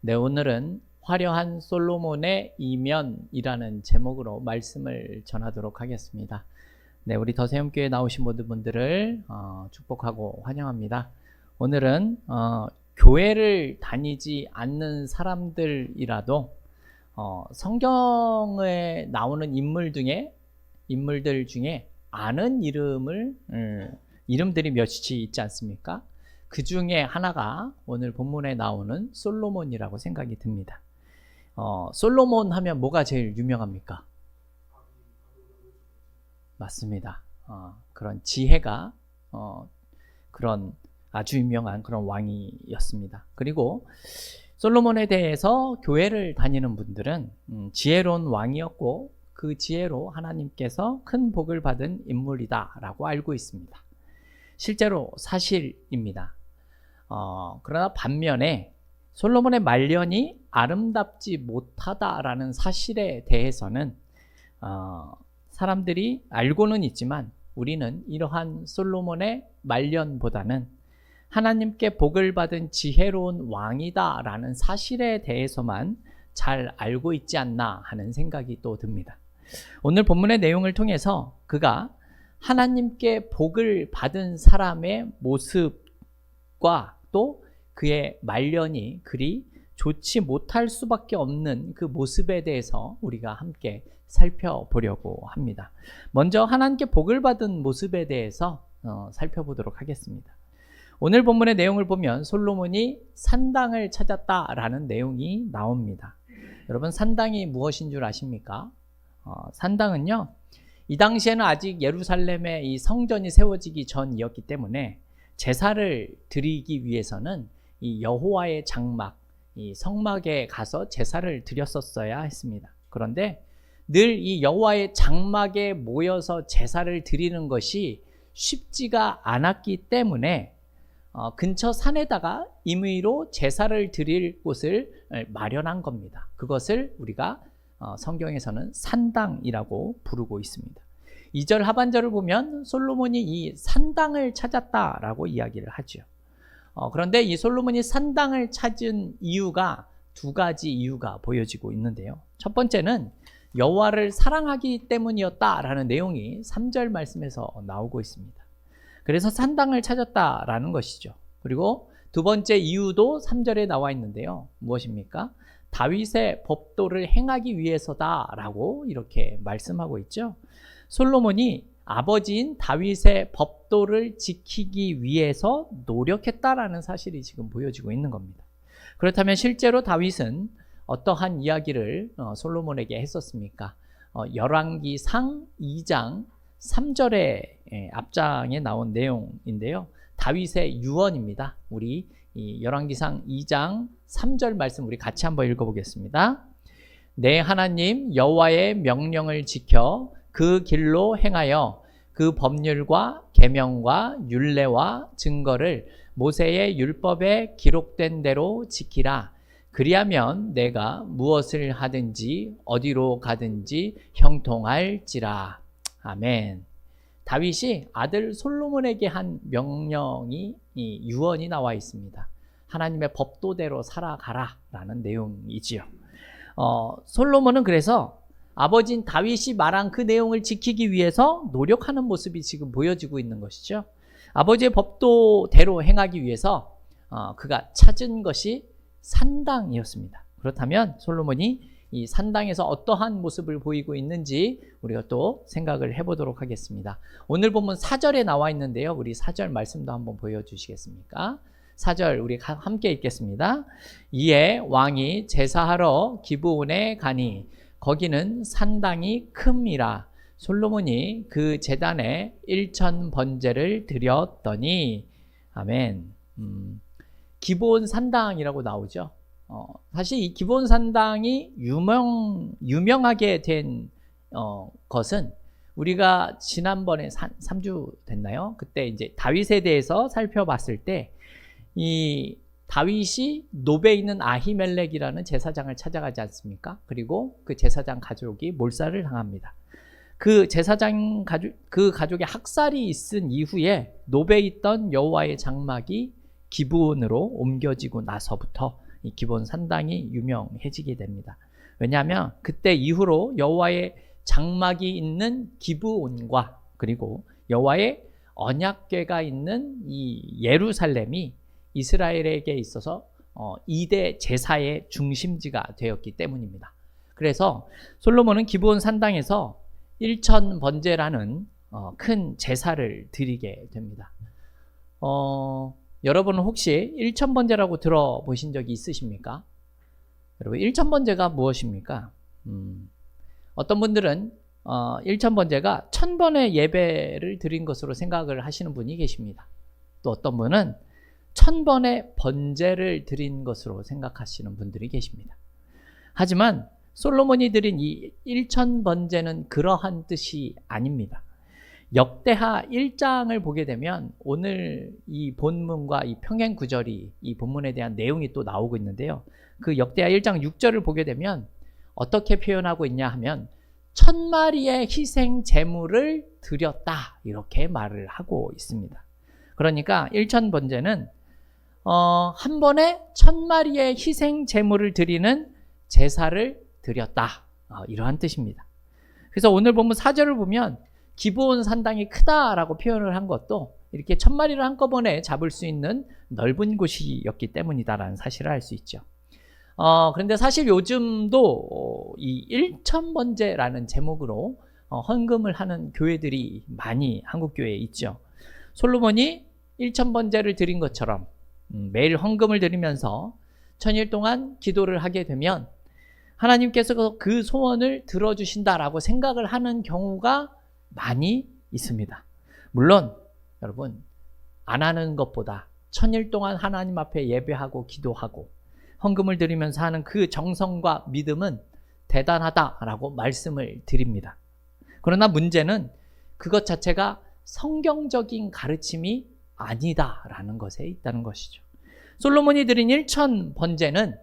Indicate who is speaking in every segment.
Speaker 1: 네, 오늘은 화려한 솔로몬의 이면이라는 제목으로 말씀을 전하도록 하겠습니다. 네, 우리 더세움교회 나오신 모든 분들을 축복하고 환영합니다. 오늘은 교회를 다니지 않는 사람들이라도 성경에 나오는 인물들 중에 아는 이름들이 몇이 있지 않습니까? 그 중에 하나가 오늘 본문에 나오는 솔로몬이라고 생각이 듭니다. 솔로몬 하면 뭐가 제일 유명합니까? 맞습니다. 그런 지혜가 그런 아주 유명한 그런 왕이었습니다. 그리고 솔로몬에 대해서 교회를 다니는 분들은 지혜로운 왕이었고 그 지혜로 하나님께서 큰 복을 받은 인물이다라고 알고 있습니다. 실제로 사실입니다. 그러나 반면에 솔로몬의 말년이 아름답지 못하다라는 사실에 대해서는 사람들이 알고는 있지만 우리는 이러한 솔로몬의 말년보다는 하나님께 복을 받은 지혜로운 왕이다라는 사실에 대해서만 잘 알고 있지 않나 하는 생각이 또 듭니다. 오늘 본문의 내용을 통해서 그가 하나님께 복을 받은 사람의 모습과 또 그의 말년이 그리 좋지 못할 수밖에 없는 그 모습에 대해서 우리가 함께 살펴보려고 합니다. 먼저 하나님께 복을 받은 모습에 대해서 살펴보도록 하겠습니다. 오늘 본문의 내용을 보면 솔로몬이 산당을 찾았다라는 내용이 나옵니다. 여러분, 산당이 무엇인 줄 아십니까? 산당은요, 이 당시에는 아직 예루살렘에 이 성전이 세워지기 전이었기 때문에 제사를 드리기 위해서는 이 여호와의 장막, 이 성막에 가서 제사를 드렸었어야 했습니다. 그런데 늘 이 여호와의 장막에 모여서 제사를 드리는 것이 쉽지가 않았기 때문에 근처 산에다가 임의로 제사를 드릴 곳을 마련한 겁니다. 그것을 우리가 성경에서는 산당이라고 부르고 있습니다. 2절 하반절을 보면 솔로몬이 이 산당을 찾았다라고 이야기를 하죠. 그런데 이 솔로몬이 산당을 찾은 이유가 두 가지 이유가 보여지고 있는데요. 첫 번째는 여호와를 사랑하기 때문이었다라는 내용이 3절 말씀에서 나오고 있습니다. 그래서 산당을 찾았다라는 것이죠. 그리고 두 번째 이유도 3절에 나와 있는데요. 무엇입니까? 다윗의 법도를 행하기 위해서다라고 이렇게 말씀하고 있죠. 솔로몬이 아버지인 다윗의 법도를 지키기 위해서 노력했다라는 사실이 지금 보여지고 있는 겁니다. 그렇다면 실제로 다윗은 어떠한 이야기를 솔로몬에게 했었습니까? 열왕기상 2장 3절의 앞장에 나온 내용인데요. 다윗의 유언입니다. 우리 이 열왕기상 2장 3절 말씀 우리 같이 한번 읽어보겠습니다. 내 하나님 여호와의 명령을 지켜 그 길로 행하여 그 법률과 계명과 율례와 증거를 모세의 율법에 기록된 대로 지키라. 그리하면 내가 무엇을 하든지 어디로 가든지 형통할지라. 아멘. 다윗이 아들 솔로몬에게 한 명령이 이 유언이 나와 있습니다. 하나님의 법도대로 살아가라 라는 내용이지요. 솔로몬은 그래서 아버지인 다윗이 말한 그 내용을 지키기 위해서 노력하는 모습이 지금 보여지고 있는 것이죠. 아버지의 법도대로 행하기 위해서 그가 찾은 것이 산당이었습니다. 그렇다면 솔로몬이 이 산당에서 어떠한 모습을 보이고 있는지 우리가 또 생각을 해보도록 하겠습니다. 오늘 본문 4절에 나와 있는데요. 우리 4절 말씀도 한번 보여주시겠습니까? 4절 우리 함께 읽겠습니다. 이에 왕이 제사하러 기브온에 가니 거기는 산당이 큼이라. 솔로몬이 그 제단에 1천 번제를 드렸더니. 아멘. 기브온 산당이라고 나오죠. 사실 이 기브온 산당이 유명하게 된 것은 우리가 지난번에 3주 됐나요? 그때 이제 다윗에 대해서 살펴봤을 때 이 다윗이 노베에 있는 아히멜렉이라는 제사장을 찾아가지 않습니까? 그리고 그 제사장 가족이 몰살을 당합니다. 그 제사장 그 가족의 학살이 있은 이후에 노베에 있던 여호와의 장막이 기브온으로 옮겨지고 나서부터 이 기브온 산당이 유명해지게 됩니다. 왜냐하면 그때 이후로 여호와의 장막이 있는 기브온과 그리고 여호와의 언약궤가 있는 이 예루살렘이 이스라엘에게 있어서 2대 제사의 중심지가 되었기 때문입니다. 그래서 솔로몬은 기브온 산당에서 일천번제라는 큰 제사를 드리게 됩니다. 여러분은 혹시 일천번제라고 들어보신 적이 있으십니까? 여러분, 일천번제가 무엇입니까? 어떤 분들은 일천번제가 1000번의 예배를 드린 것으로 생각을 하시는 분이 계십니다. 또 어떤 분은 1000번의 번제를 드린 것으로 생각하시는 분들이 계십니다. 하지만 솔로몬이 드린 이 1000번제는 그러한 뜻이 아닙니다. 역대하 1장을 보게 되면 오늘 이 본문과 이 평행 구절이 이 본문에 대한 내용이 또 나오고 있는데요. 그 역대하 1장 6절을 보게 되면 어떻게 표현하고 있냐 하면 1000마리의 희생 제물을 드렸다 이렇게 말을 하고 있습니다. 그러니까 1000번제는 한 번에 1000마리의 희생 제물을 드리는 제사를 드렸다 이러한 뜻입니다. 그래서 오늘 본문 4절을 보면 기브온 산당이 크다라고 표현을 한 것도 이렇게 1000마리를 한꺼번에 잡을 수 있는 넓은 곳이었기 때문이다라는 사실을 알 수 있죠. 그런데 사실 요즘도 이 1000번제라는 제목으로 헌금을 하는 교회들이 많이 한국 교회에 있죠. 솔로몬이 1000번제를 드린 것처럼 매일 헌금을 드리면서 1000일 동안 기도를 하게 되면 하나님께서 그 소원을 들어주신다라고 생각을 하는 경우가 많이 있습니다. 물론 여러분, 안 하는 것보다 1000일 동안 하나님 앞에 예배하고 기도하고 헌금을 드리면서 하는 그 정성과 믿음은 대단하다라고 말씀을 드립니다. 그러나 문제는 그것 자체가 성경적인 가르침이 아니다라는 것에 있다는 것이죠. 솔로몬이 드린 1000번제는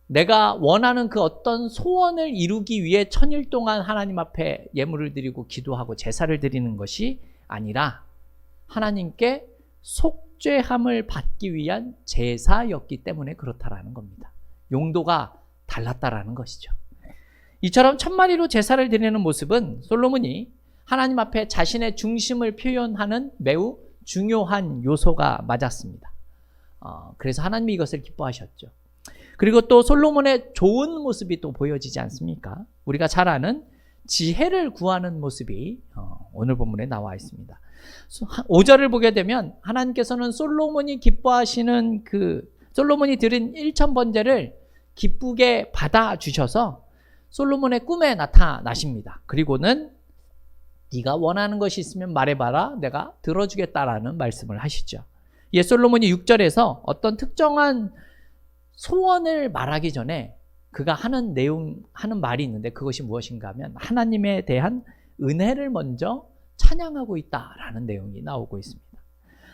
Speaker 1: 내가 원하는 그 어떤 소원을 이루기 위해 1000일 동안 하나님 앞에 예물을 드리고 기도하고 제사를 드리는 것이 아니라 하나님께 속죄함을 받기 위한 제사였기 때문에 그렇다라는 겁니다. 용도가 달랐다라는 것이죠. 이처럼 1000마리로 제사를 드리는 모습은 솔로몬이 하나님 앞에 자신의 중심을 표현하는 매우 중요한 요소가 맞았습니다. 그래서 하나님이 이것을 기뻐하셨죠. 그리고 또 솔로몬의 좋은 모습이 또 보여지지 않습니까? 우리가 잘 아는 지혜를 구하는 모습이 오늘 본문에 나와 있습니다. 5절을 보게 되면 하나님께서는 솔로몬이 기뻐하시는 솔로몬이 드린 1000번제를 기쁘게 받아주셔서 솔로몬의 꿈에 나타나십니다. 그리고는 네가 원하는 것이 있으면 말해봐라, 내가 들어주겠다라는 말씀을 하시죠. 예, 솔로몬이 6절에서 어떤 특정한 소원을 말하기 전에 그가 하는 말이 있는데 그것이 무엇인가 하면 하나님에 대한 은혜를 먼저 찬양하고 있다라는 내용이 나오고 있습니다.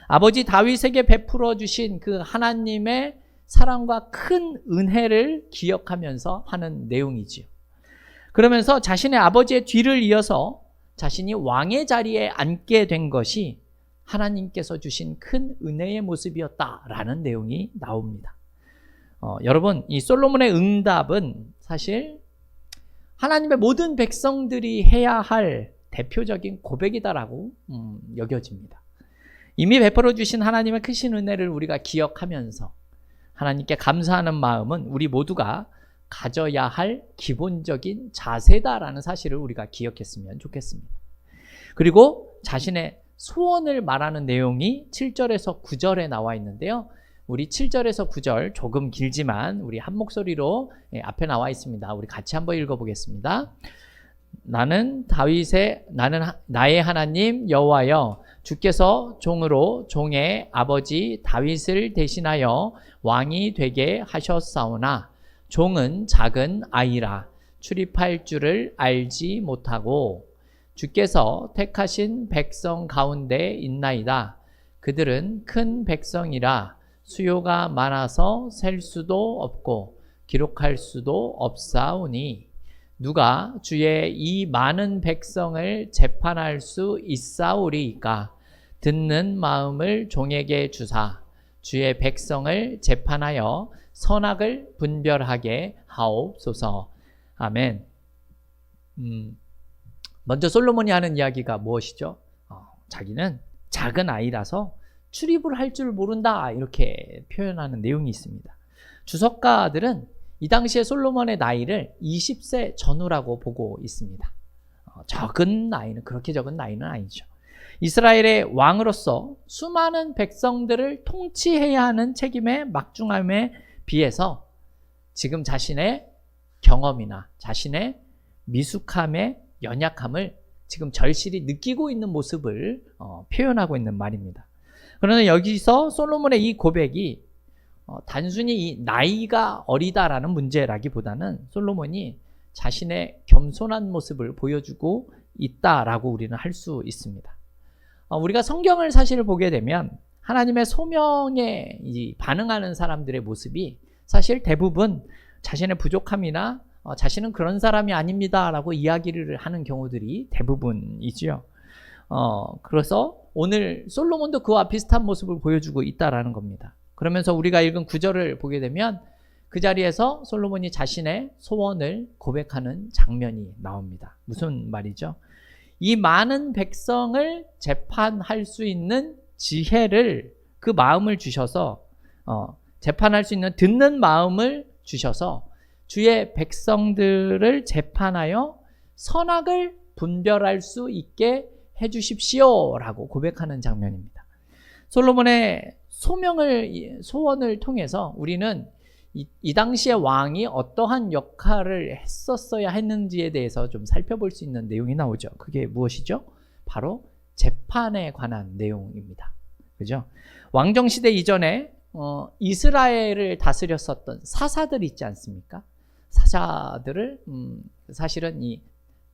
Speaker 1: 아버지 다윗에게 베풀어 주신 그 하나님의 사랑과 큰 은혜를 기억하면서 하는 내용이지요. 그러면서 자신의 아버지의 뒤를 이어서 자신이 왕의 자리에 앉게 된 것이 하나님께서 주신 큰 은혜의 모습이었다라는 내용이 나옵니다. 여러분, 이 솔로몬의 응답은 사실 하나님의 모든 백성들이 해야 할 대표적인 고백이다라고 여겨집니다. 이미 베풀어 주신 하나님의 크신 은혜를 우리가 기억하면서 하나님께 감사하는 마음은 우리 모두가 가져야 할 기본적인 자세다라는 사실을 우리가 기억했으면 좋겠습니다. 그리고 자신의 소원을 말하는 내용이 7절에서 9절에 나와 있는데요. 우리 7절에서 9절 조금 길지만 우리 한 목소리로 앞에 나와 있습니다. 우리 같이 한번 읽어보겠습니다. 나의 하나님 여호와여, 주께서 종으로 종의 아버지 다윗을 대신하여 왕이 되게 하셨사오나 종은 작은 아이라 출입할 줄을 알지 못하고 주께서 택하신 백성 가운데 있나이다. 그들은 큰 백성이라 수요가 많아서 셀 수도 없고 기록할 수도 없사오니 누가 주의 이 많은 백성을 재판할 수 있사오리이까? 듣는 마음을 종에게 주사 주의 백성을 재판하여 선악을 분별하게 하옵소서. 아멘. 먼저 솔로몬이 하는 이야기가 무엇이죠? 자기는 작은 아이라서 출입을 할 줄 모른다, 이렇게 표현하는 내용이 있습니다. 주석가들은 이 당시에 솔로몬의 나이를 20세 전후라고 보고 있습니다. 적은 나이는, 그렇게 적은 나이는 아니죠. 이스라엘의 왕으로서 수많은 백성들을 통치해야 하는 책임의 막중함에 비해서 지금 자신의 경험이나 자신의 미숙함의 연약함을 지금 절실히 느끼고 있는 모습을 표현하고 있는 말입니다. 그러나 여기서 솔로몬의 이 고백이 단순히 이 나이가 어리다라는 문제라기보다는 솔로몬이 자신의 겸손한 모습을 보여주고 있다라고 우리는 할 수 있습니다. 우리가 성경을 사실 보게 되면 하나님의 소명에 반응하는 사람들의 모습이 사실 대부분 자신의 부족함이나 자신은 그런 사람이 아닙니다 라고 이야기를 하는 경우들이 대부분이죠. 그래서 오늘 솔로몬도 그와 비슷한 모습을 보여주고 있다라는 겁니다. 그러면서 우리가 읽은 9절을 보게 되면 그 자리에서 솔로몬이 자신의 소원을 고백하는 장면이 나옵니다. 무슨 말이죠? 이 많은 백성을 재판할 수 있는 지혜를, 그 마음을 주셔서 재판할 수 있는 듣는 마음을 주셔서 주의 백성들을 재판하여 선악을 분별할 수 있게 해주십시오 라고 고백하는 장면입니다. 솔로몬의 소원을 통해서 우리는 이 당시의 왕이 어떠한 역할을 했었어야 했는지에 대해서 좀 살펴볼 수 있는 내용이 나오죠. 그게 무엇이죠? 바로 재판에 관한 내용입니다. 그죠? 왕정시대 이전에 이스라엘을 다스렸었던 사사들 있지 않습니까? 사사들을 사실은 이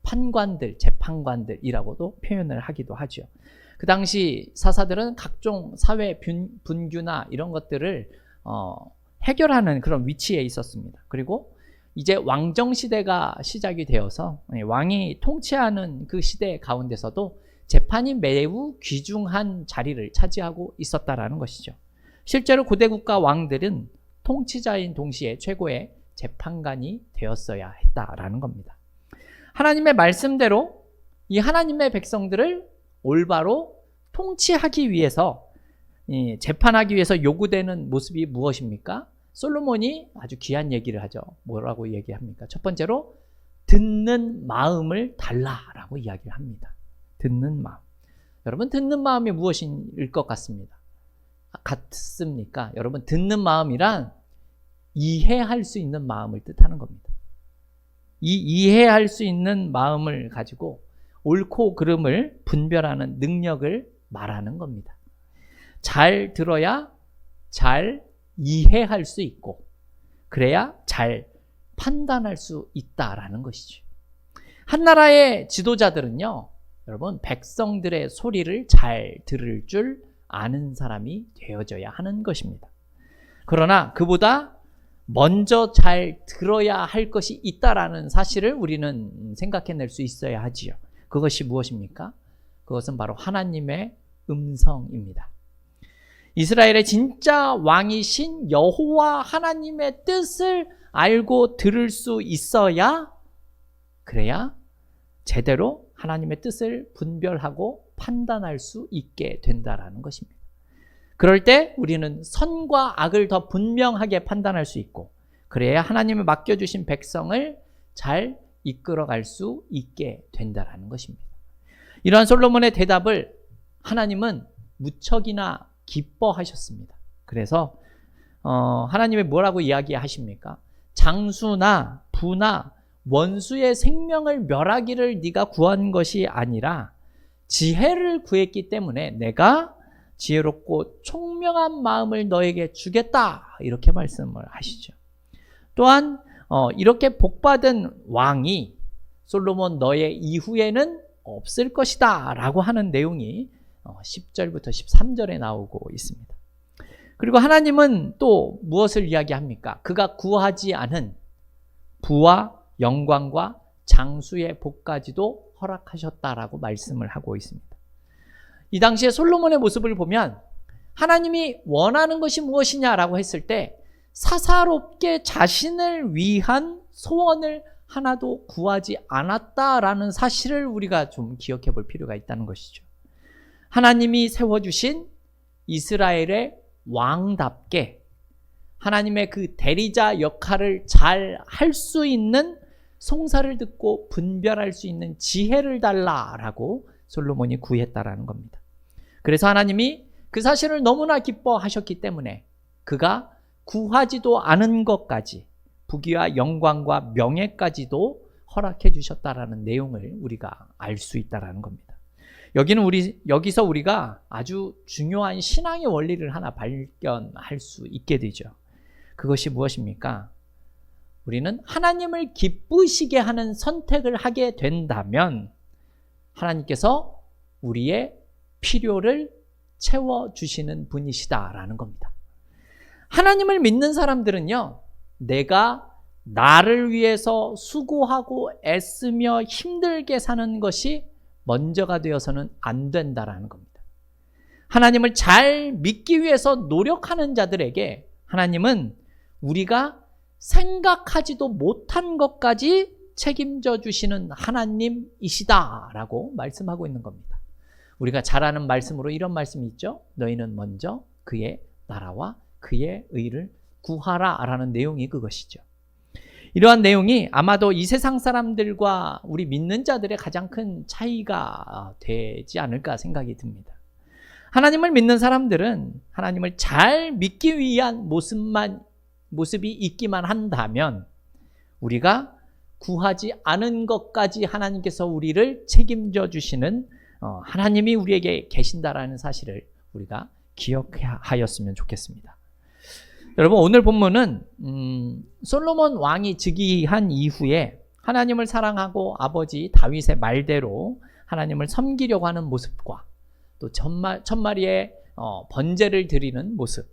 Speaker 1: 판관들, 재판관들이라고도 표현을 하기도 하죠. 그 당시 사사들은 각종 사회 분규나 이런 것들을 해결하는 그런 위치에 있었습니다. 그리고 이제 왕정시대가 시작이 되어서 왕이 통치하는 그 시대 가운데서도 재판이 매우 귀중한 자리를 차지하고 있었다라는 것이죠. 실제로 고대 국가 왕들은 통치자인 동시에 최고의 재판관이 되었어야 했다라는 겁니다. 하나님의 말씀대로 이 하나님의 백성들을 올바로 통치하기 위해서, 재판하기 위해서 요구되는 모습이 무엇입니까? 솔로몬이 아주 귀한 얘기를 하죠. 뭐라고 얘기합니까? 첫 번째로 듣는 마음을 달라라고 이야기를 합니다. 듣는 마음. 여러분, 듣는 마음이 무엇일 것 같습니까? 여러분, 듣는 마음이란 이해할 수 있는 마음을 뜻하는 겁니다. 이 이해할 수 있는 마음을 가지고 옳고 그름을 분별하는 능력을 말하는 겁니다. 잘 들어야 잘 이해할 수 있고, 그래야 잘 판단할 수 있다라는 것이죠. 한 나라의 지도자들은요, 여러분, 백성들의 소리를 잘 들을 줄 아는 사람이 되어져야 하는 것입니다. 그러나 그보다 먼저 잘 들어야 할 것이 있다라는 사실을 우리는 생각해낼 수 있어야 하지요. 그것이 무엇입니까? 그것은 바로 하나님의 음성입니다. 이스라엘의 진짜 왕이신 여호와 하나님의 뜻을 알고 들을 수 있어야, 그래야 제대로 하나님의 뜻을 분별하고 판단할 수 있게 된다라는 것입니다. 그럴 때 우리는 선과 악을 더 분명하게 판단할 수 있고, 그래야 하나님을 맡겨주신 백성을 잘 이끌어갈 수 있게 된다라는 것입니다. 이러한 솔로몬의 대답을 하나님은 무척이나 기뻐하셨습니다. 그래서 하나님이 뭐라고 이야기하십니까? 장수나 부나 원수의 생명을 멸하기를 네가 구한 것이 아니라 지혜를 구했기 때문에 내가 지혜롭고 총명한 마음을 너에게 주겠다, 이렇게 말씀을 하시죠. 또한 이렇게 복받은 왕이 솔로몬 너의 이후에는 없을 것이다 라고 하는 내용이 10절부터 13절에 나오고 있습니다. 그리고 하나님은 또 무엇을 이야기합니까? 그가 구하지 않은 부와 영광과 장수의 복까지도 허락하셨다라고 말씀을 하고 있습니다. 이 당시에 솔로몬의 모습을 보면 하나님이 원하는 것이 무엇이냐라고 했을 때 사사롭게 자신을 위한 소원을 하나도 구하지 않았다라는 사실을 우리가 좀 기억해 볼 필요가 있다는 것이죠. 하나님이 세워주신 이스라엘의 왕답게 하나님의 그 대리자 역할을 잘 할 수 있는 송사를 듣고 분별할 수 있는 지혜를 달라라고 솔로몬이 구했다라는 겁니다. 그래서 하나님이 그 사실을 너무나 기뻐하셨기 때문에 그가 구하지도 않은 것까지 부귀와 영광과 명예까지도 허락해 주셨다라는 내용을 우리가 알 수 있다라는 겁니다. 여기서 우리가 아주 중요한 신앙의 원리를 하나 발견할 수 있게 되죠. 그것이 무엇입니까? 우리는 하나님을 기쁘시게 하는 선택을 하게 된다면 하나님께서 우리의 필요를 채워주시는 분이시다라는 겁니다. 하나님을 믿는 사람들은요, 내가 나를 위해서 수고하고 애쓰며 힘들게 사는 것이 먼저가 되어서는 안 된다라는 겁니다. 하나님을 잘 믿기 위해서 노력하는 자들에게 하나님은 우리가 생각하지도 못한 것까지 책임져 주시는 하나님이시다라고 말씀하고 있는 겁니다. 우리가 잘 아는 말씀으로 이런 말씀이 있죠. 너희는 먼저 그의 나라와 그의 의를 구하라라는 내용이 그것이죠. 이러한 내용이 아마도 이 세상 사람들과 우리 믿는 자들의 가장 큰 차이가 되지 않을까 생각이 듭니다. 하나님을 믿는 사람들은 하나님을 잘 믿기 위한 모습이 있기만 한다면 우리가 구하지 않은 것까지 하나님께서 우리를 책임져 주시는 하나님이 우리에게 계신다라는 사실을 우리가 기억하였으면 좋겠습니다. 여러분, 오늘 본문은 솔로몬 왕이 즉위한 이후에 하나님을 사랑하고 아버지 다윗의 말대로 하나님을 섬기려고 하는 모습과 또 천마리의 번제를 드리는 모습,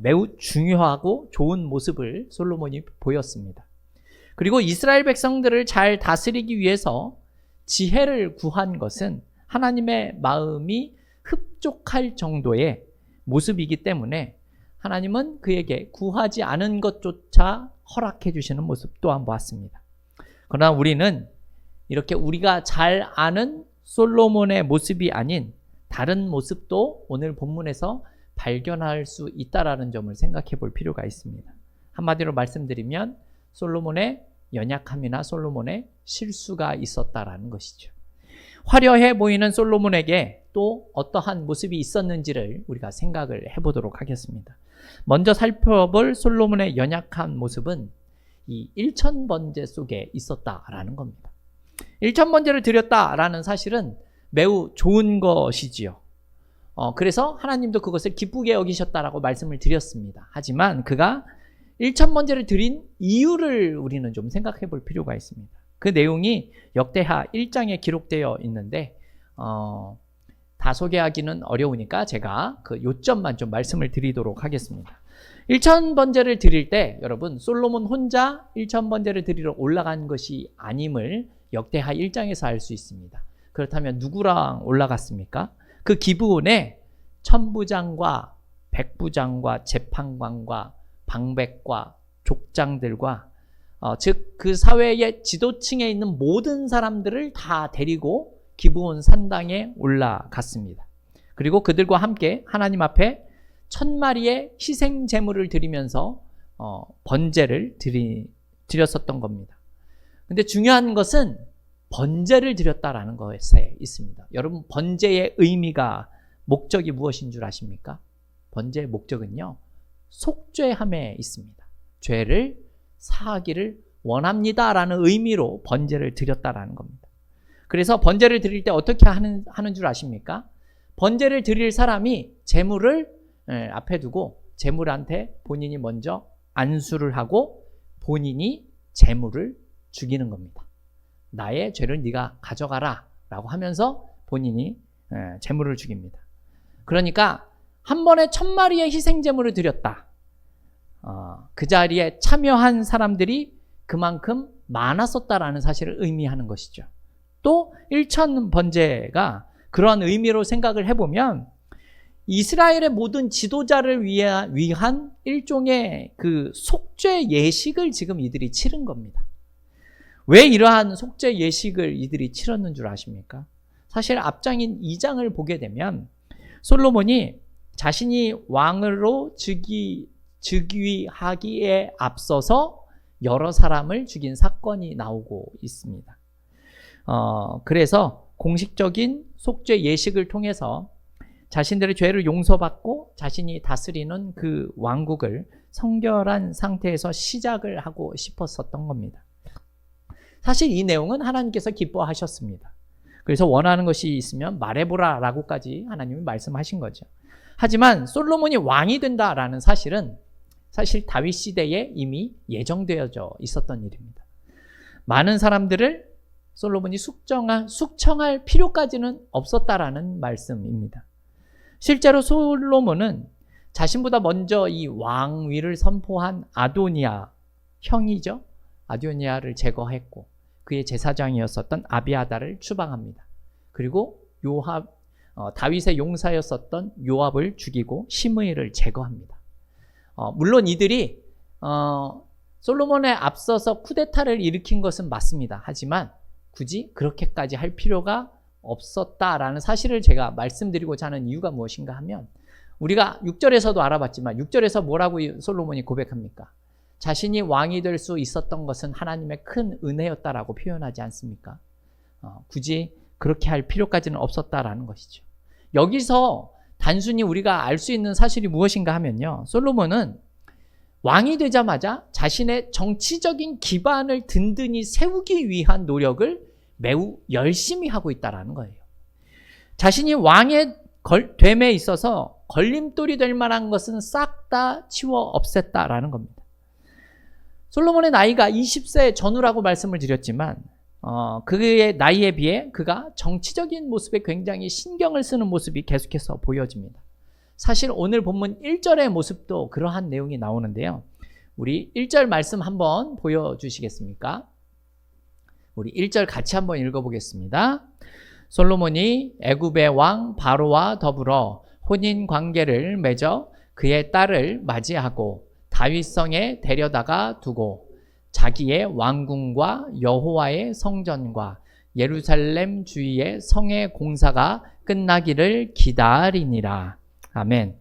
Speaker 1: 매우 중요하고 좋은 모습을 솔로몬이 보였습니다. 그리고 이스라엘 백성들을 잘 다스리기 위해서 지혜를 구한 것은 하나님의 마음이 흡족할 정도의 모습이기 때문에 하나님은 그에게 구하지 않은 것조차 허락해 주시는 모습 또한 보았습니다. 그러나 우리는 이렇게 우리가 잘 아는 솔로몬의 모습이 아닌 다른 모습도 오늘 본문에서 발견할 수 있다라는 점을 생각해 볼 필요가 있습니다. 한마디로 말씀드리면 솔로몬의 연약함이나 솔로몬의 실수가 있었다라는 것이죠. 화려해 보이는 솔로몬에게 또 어떠한 모습이 있었는지를 우리가 생각을 해보도록 하겠습니다. 먼저 살펴볼 솔로몬의 연약한 모습은 이 일천번제 속에 있었다라는 겁니다. 일천번제를 드렸다라는 사실은 매우 좋은 것이지요. 그래서 하나님도 그것을 기쁘게 여기셨다라고 말씀을 드렸습니다. 하지만 그가 일천번제를 드린 이유를 우리는 좀 생각해 볼 필요가 있습니다. 그 내용이 역대하 1장에 기록되어 있는데 다 소개하기는 어려우니까 제가 그 요점만 좀 말씀을 드리도록 하겠습니다. 일천번제를 드릴 때 여러분 솔로몬 혼자 일천번제를 드리러 올라간 것이 아님을 역대하 1장에서 알 수 있습니다. 그렇다면 누구랑 올라갔습니까? 그 기브온에 천부장과 백부장과 재판관과 방백과 족장들과 즉 그 사회의 지도층에 있는 모든 사람들을 다 데리고 기브온 산당에 올라갔습니다. 그리고 그들과 함께 하나님 앞에 1000마리의 희생 제물을 드리면서 번제를 드렸었던 겁니다. 근데 중요한 것은 번제를 드렸다라는 것에 있습니다. 여러분, 번제의 의미가 목적이 무엇인 줄 아십니까? 번제의 목적은요, 속죄함에 있습니다. 죄를 사하기를 원합니다라는 의미로 번제를 드렸다라는 겁니다. 그래서 번제를 드릴 때 어떻게 하는 줄 아십니까? 번제를 드릴 사람이 제물을 앞에 두고 제물한테 본인이 먼저 안수를 하고 본인이 제물을 죽이는 겁니다. 나의 죄를 네가 가져가라 라고 하면서 본인이 제물을 죽입니다. 그러니까 한 번에 1000마리의 희생제물을 드렸다. 그 자리에 참여한 사람들이 그만큼 많았었다라는 사실을 의미하는 것이죠. 또 1000번제가 그러한 의미로 생각을 해보면 이스라엘의 모든 지도자를 위한 일종의 그 속죄 예식을 지금 이들이 치른 겁니다. 왜 이러한 속죄 예식을 이들이 치렀는 줄 아십니까? 사실 앞장인 2장을 보게 되면 솔로몬이 자신이 왕으로 즉위하기에 앞서서 여러 사람을 죽인 사건이 나오고 있습니다. 그래서 공식적인 속죄 예식을 통해서 자신들의 죄를 용서받고 자신이 다스리는 그 왕국을 성결한 상태에서 시작을 하고 싶었었던 겁니다. 사실 이 내용은 하나님께서 기뻐하셨습니다. 그래서 원하는 것이 있으면 말해보라 라고까지 하나님이 말씀하신 거죠. 하지만 솔로몬이 왕이 된다라는 사실은 사실 다윗 시대에 이미 예정되어져 있었던 일입니다. 많은 사람들을 솔로몬이 숙청할 필요까지는 없었다라는 말씀입니다. 실제로 솔로몬은 자신보다 먼저 이 왕위를 선포한 아도니아 형이죠. 아도니아를 제거했고 그의 제사장이었었던 아비아다를 추방합니다. 그리고 다윗의 용사였었던 요압을 죽이고 시므이를 제거합니다. 물론 이들이 솔로몬에 앞서서 쿠데타를 일으킨 것은 맞습니다. 하지만 굳이 그렇게까지 할 필요가 없었다라는 사실을 제가 말씀드리고자 하는 이유가 무엇인가 하면 우리가 6절에서도 알아봤지만 6절에서 뭐라고 솔로몬이 고백합니까? 자신이 왕이 될 수 있었던 것은 하나님의 큰 은혜였다라고 표현하지 않습니까? 굳이 그렇게 할 필요까지는 없었다라는 것이죠. 여기서 단순히 우리가 알 수 있는 사실이 무엇인가 하면요. 솔로몬은 왕이 되자마자 자신의 정치적인 기반을 든든히 세우기 위한 노력을 매우 열심히 하고 있다는 거예요. 자신이 왕의 됨에 있어서 걸림돌이 될 만한 것은 싹 다 치워 없앴다라는 겁니다. 솔로몬의 나이가 20세 전후라고 말씀을 드렸지만 그의 나이에 비해 그가 정치적인 모습에 굉장히 신경을 쓰는 모습이 계속해서 보여집니다. 사실 오늘 본문 1절의 모습도 그러한 내용이 나오는데요. 우리 1절 말씀 한번 보여주시겠습니까? 우리 1절 같이 한번 읽어보겠습니다. 솔로몬이 애굽의 왕 바로와 더불어 혼인 관계를 맺어 그의 딸을 맞이하고 다윗성에 데려다가 두고 자기의 왕궁과 여호와의 성전과 예루살렘 주위의 성의 공사가 끝나기를 기다리니라. 아멘.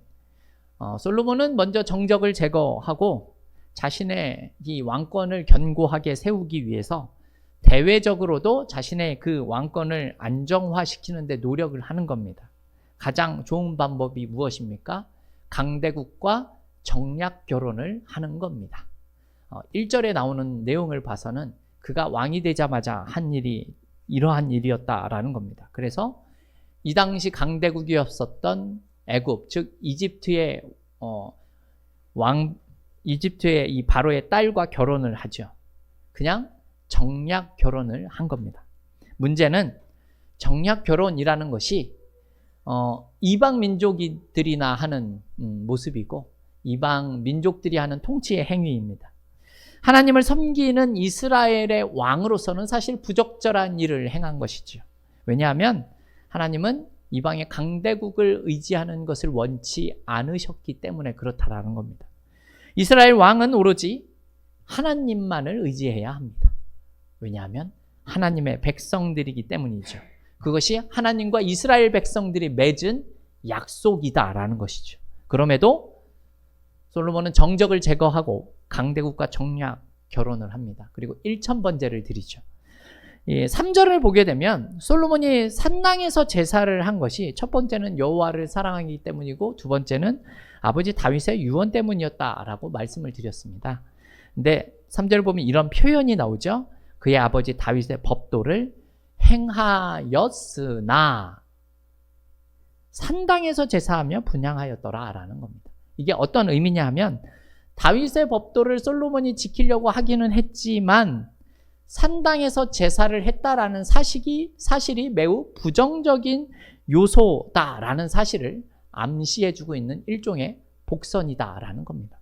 Speaker 1: 솔로몬은 먼저 정적을 제거하고 자신의 이 왕권을 견고하게 세우기 위해서 대외적으로도 자신의 그 왕권을 안정화시키는 데 노력을 하는 겁니다. 가장 좋은 방법이 무엇입니까? 강대국과 정략 결혼을 하는 겁니다. 1절에 나오는 내용을 봐서는 그가 왕이 되자마자 한 일이 이러한 일이었다라는 겁니다. 그래서 이 당시 강대국이었었던 애굽, 즉 이집트의 이집트의 이 바로의 딸과 결혼을 하죠. 그냥 정략 결혼을 한 겁니다. 문제는 정략 결혼이라는 것이 이방 민족들이나 하는 모습이고 이방 민족들이 하는 통치의 행위입니다. 하나님을 섬기는 이스라엘의 왕으로서는 사실 부적절한 일을 행한 것이죠. 왜냐하면 하나님은 이방의 강대국을 의지하는 것을 원치 않으셨기 때문에 그렇다라는 겁니다. 이스라엘 왕은 오로지 하나님만을 의지해야 합니다. 왜냐하면 하나님의 백성들이기 때문이죠. 그것이 하나님과 이스라엘 백성들이 맺은 약속이다라는 것이죠. 그럼에도 솔로몬은 정적을 제거하고 강대국과 정략 결혼을 합니다. 그리고 1000번제를 드리죠. 3절을 보게 되면 솔로몬이 산당에서 제사를 한 것이 첫 번째는 여호와를 사랑하기 때문이고 두 번째는 아버지 다윗의 유언 때문이었다라고 말씀을 드렸습니다. 근데 3절을 보면 이런 표현이 나오죠. 그의 아버지 다윗의 법도를 행하였으나 산당에서 제사하며 분향하였더라라는 겁니다. 이게 어떤 의미냐 하면 다윗의 법도를 솔로몬이 지키려고 하기는 했지만 산당에서 제사를 했다라는 사실이 매우 부정적인 요소다라는 사실을 암시해주고 있는 일종의 복선이다라는 겁니다.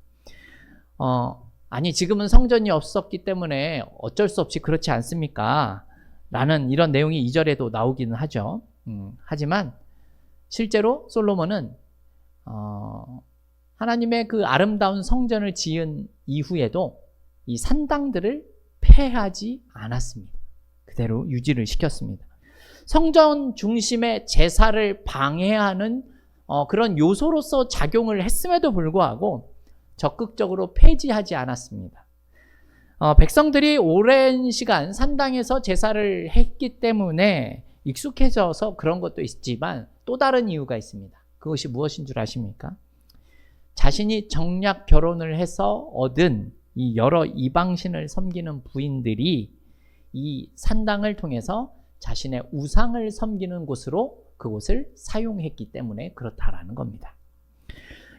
Speaker 1: 아니 지금은 성전이 없었기 때문에 어쩔 수 없이 그렇지 않습니까? 라는 이런 내용이 2절에도 나오기는 하죠. 하지만 실제로 솔로몬은 하나님의 그 아름다운 성전을 지은 이후에도 이 산당들을 폐하지 않았습니다. 그대로 유지를 시켰습니다. 성전 중심의 제사를 방해하는 그런 요소로서 작용을 했음에도 불구하고 적극적으로 폐지하지 않았습니다. 백성들이 오랜 시간 산당에서 제사를 했기 때문에 익숙해져서 그런 것도 있지만 또 다른 이유가 있습니다. 그것이 무엇인 줄 아십니까? 자신이 정략 결혼을 해서 얻은 이 여러 이방신을 섬기는 부인들이 이 산당을 통해서 자신의 우상을 섬기는 곳으로 그곳을 사용했기 때문에 그렇다라는 겁니다.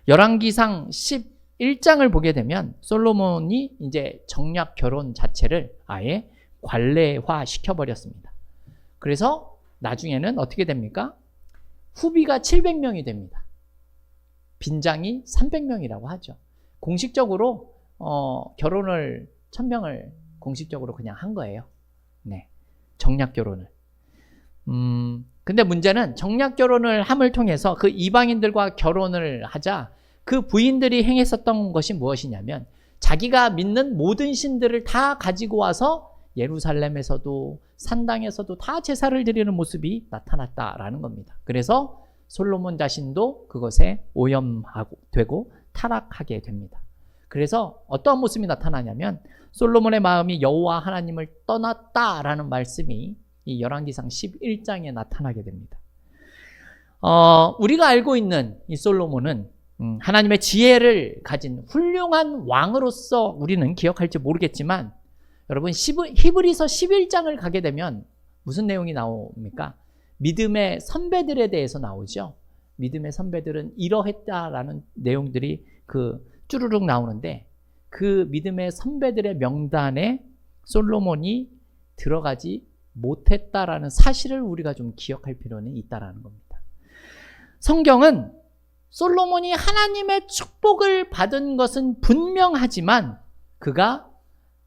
Speaker 1: 열왕기상 11장을 보게 되면 솔로몬이 이제 정략 결혼 자체를 아예 관례화 시켜버렸습니다. 그래서 나중에는 어떻게 됩니까? 후비가 700명이 됩니다. 빈장이 300명이라고 하죠. 공식적으로 결혼을 1000명을 공식적으로 그냥 한 거예요. 네, 정략 결혼을. 근데 문제는 정략 결혼을 함을 통해서 그 이방인들과 결혼을 하자 그 부인들이 행했었던 것이 무엇이냐면 자기가 믿는 모든 신들을 다 가지고 와서 예루살렘에서도 산당에서도 다 제사를 드리는 모습이 나타났다라는 겁니다. 그래서 솔로몬 자신도 그것에 오염하고 되고 타락하게 됩니다. 그래서 어떠한 모습이 나타나냐면 솔로몬의 마음이 여호와 하나님을 떠났다라는 말씀이 이 열왕기상 11장에 나타나게 됩니다. 우리가 알고 있는 이 솔로몬은 하나님의 지혜를 가진 훌륭한 왕으로서 우리는 기억할지 모르겠지만 여러분 히브리서 11장을 가게 되면 무슨 내용이 나옵니까? 믿음의 선배들에 대해서 나오죠. 믿음의 선배들은 이러했다라는 내용들이 쭈루룩 나오는데 그 믿음의 선배들의 명단에 솔로몬이 들어가지 못했다라는 사실을 우리가 좀 기억할 필요는 있다라는 겁니다. 성경은 솔로몬이 하나님의 축복을 받은 것은 분명하지만 그가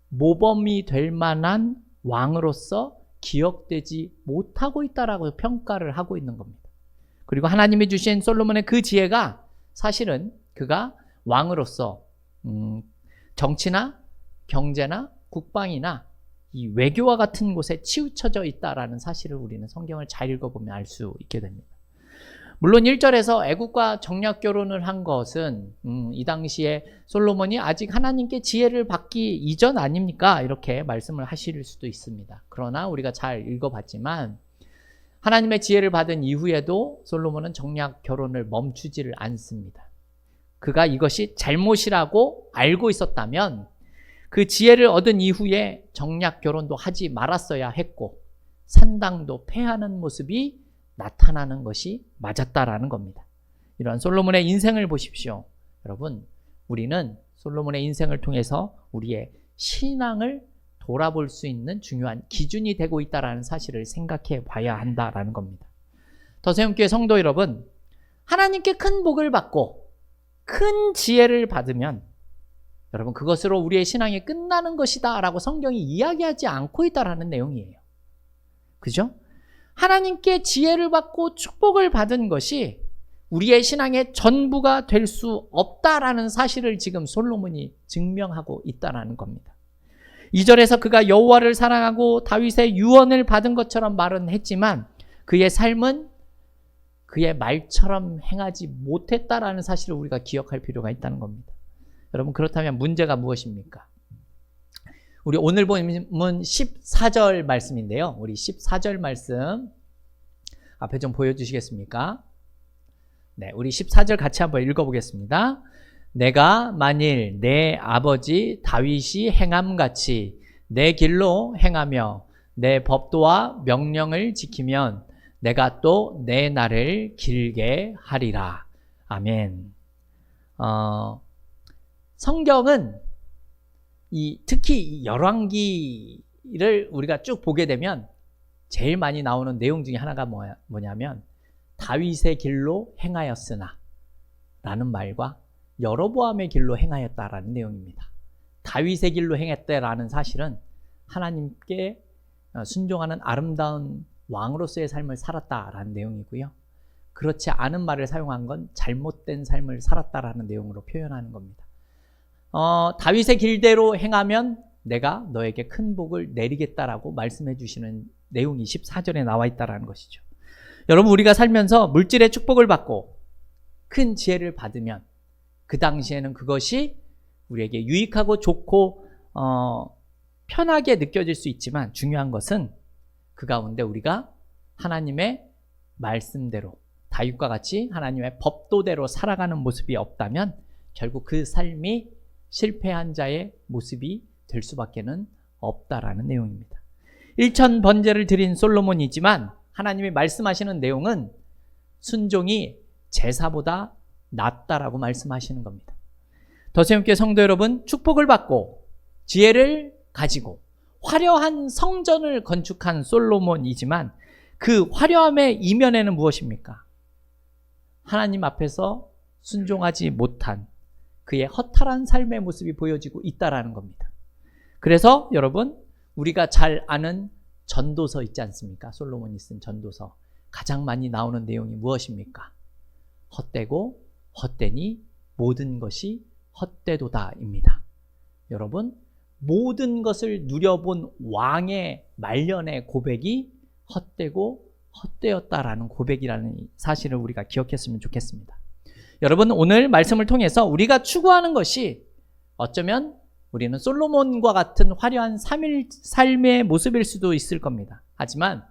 Speaker 1: 모범이 될 만한 왕으로서 기억되지 못하고 있다라고 평가를 하고 있는 겁니다. 그리고 하나님이 주신 솔로몬의 그 지혜가 사실은 그가 왕으로서 정치나 경제나 국방이나 이 외교와 같은 곳에 치우쳐져 있다라는 사실을 우리는 성경을 잘 읽어보면 알 수 있게 됩니다. 물론 1절에서 애국과 정략 결혼을 한 것은 이 당시에 솔로몬이 아직 하나님께 지혜를 받기 이전 아닙니까? 이렇게 말씀을 하실 수도 있습니다. 그러나 우리가 잘 읽어봤지만 하나님의 지혜를 받은 이후에도 솔로몬은 정략 결혼을 멈추지를 않습니다. 그가 이것이 잘못이라고 알고 있었다면 그 지혜를 얻은 이후에 정략 결혼도 하지 말았어야 했고 산당도 폐하는 모습이 나타나는 것이 맞았다라는 겁니다. 이러한 솔로몬의 인생을 보십시오. 여러분, 우리는 솔로몬의 인생을 통해서 우리의 신앙을 돌아볼 수 있는 중요한 기준이 되고 있다는 사실을 생각해 봐야 한다라는 겁니다. 더세움교회 성도 여러분, 하나님께 큰 복을 받고 큰 지혜를 받으면 여러분 그것으로 우리의 신앙이 끝나는 것이다 라고 성경이 이야기하지 않고 있다라는 내용이에요. 그죠? 하나님께 지혜를 받고 축복을 받은 것이 우리의 신앙의 전부가 될 수 없다라는 사실을 지금 솔로몬이 증명하고 있다라는 겁니다. 2절에서 그가 여호와를 사랑하고 다윗의 유언을 받은 것처럼 말은 했지만 그의 삶은 그의 말처럼 행하지 못했다라는 사실을 우리가 기억할 필요가 있다는 겁니다. 여러분 그렇다면 문제가 무엇입니까? 우리 오늘 본문 14절 말씀인데요. 우리 14절 말씀 앞에 좀 보여주시겠습니까? 네, 우리 14절 같이 한번 읽어보겠습니다. 내가 만일 내 아버지 다윗이 행함같이 내 길로 행하며 내 법도와 명령을 지키면 내가 또 내 날을 길게 하리라. 아멘. 성경은 특히 열왕기를 우리가 쭉 보게 되면 제일 많이 나오는 내용 중에 하나가 뭐냐면 다윗의 길로 행하였으나 라는 말과 여로보암의 길로 행하였다라는 내용입니다. 다윗의 길로 행했다라는 사실은 하나님께 순종하는 아름다운 왕으로서의 삶을 살았다라는 내용이고요. 그렇지 않은 말을 사용한 건 잘못된 삶을 살았다라는 내용으로 표현하는 겁니다. 다윗의 길대로 행하면 내가 너에게 큰 복을 내리겠다라고 말씀해 주시는 내용이 14절에 나와 있다는 것이죠. 여러분, 우리가 살면서 물질의 축복을 받고 큰 지혜를 받으면 그 당시에는 그것이 우리에게 유익하고 좋고 편하게 느껴질 수 있지만, 중요한 것은 그 가운데 우리가 하나님의 말씀대로, 다윗과 같이 하나님의 법도대로 살아가는 모습이 없다면 결국 그 삶이 실패한 자의 모습이 될 수밖에는 없다라는 내용입니다. 1000번제를 드린 솔로몬이지만 하나님이 말씀하시는 내용은 순종이 제사보다 낫다라고 말씀하시는 겁니다. 더세움교회 성도 여러분, 축복을 받고 지혜를 가지고 화려한 성전을 건축한 솔로몬이지만 그 화려함의 이면에는 무엇입니까? 하나님 앞에서 순종하지 못한 그의 허탈한 삶의 모습이 보여지고 있다라는 겁니다. 그래서 여러분, 우리가 잘 아는 전도서 있지 않습니까? 솔로몬이 쓴 전도서 가장 많이 나오는 내용이 무엇입니까? 헛되고 헛되니 모든 것이 헛되도다입니다. 여러분, 모든 것을 누려본 왕의 말년의 고백이 헛되고 헛되었다라는 고백이라는 사실을 우리가 기억했으면 좋겠습니다. 여러분, 오늘 말씀을 통해서 우리가 추구하는 것이 어쩌면 우리는 솔로몬과 같은 화려한 삶의 모습일 수도 있을 겁니다. 하지만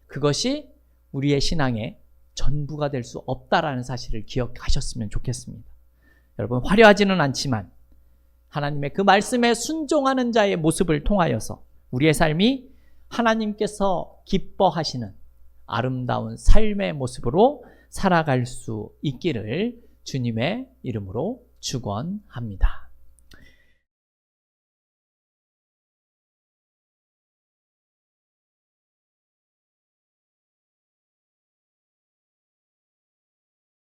Speaker 1: 그것이 우리의 신앙의 전부가 될 수 없다라는 사실을 기억하셨으면 좋겠습니다. 여러분, 화려하지는 않지만 하나님의 그 말씀에 순종하는 자의 모습을 통하여서 우리의 삶이 하나님께서 기뻐하시는 아름다운 삶의 모습으로 살아갈 수 있기를 주님의 이름으로 축원합니다.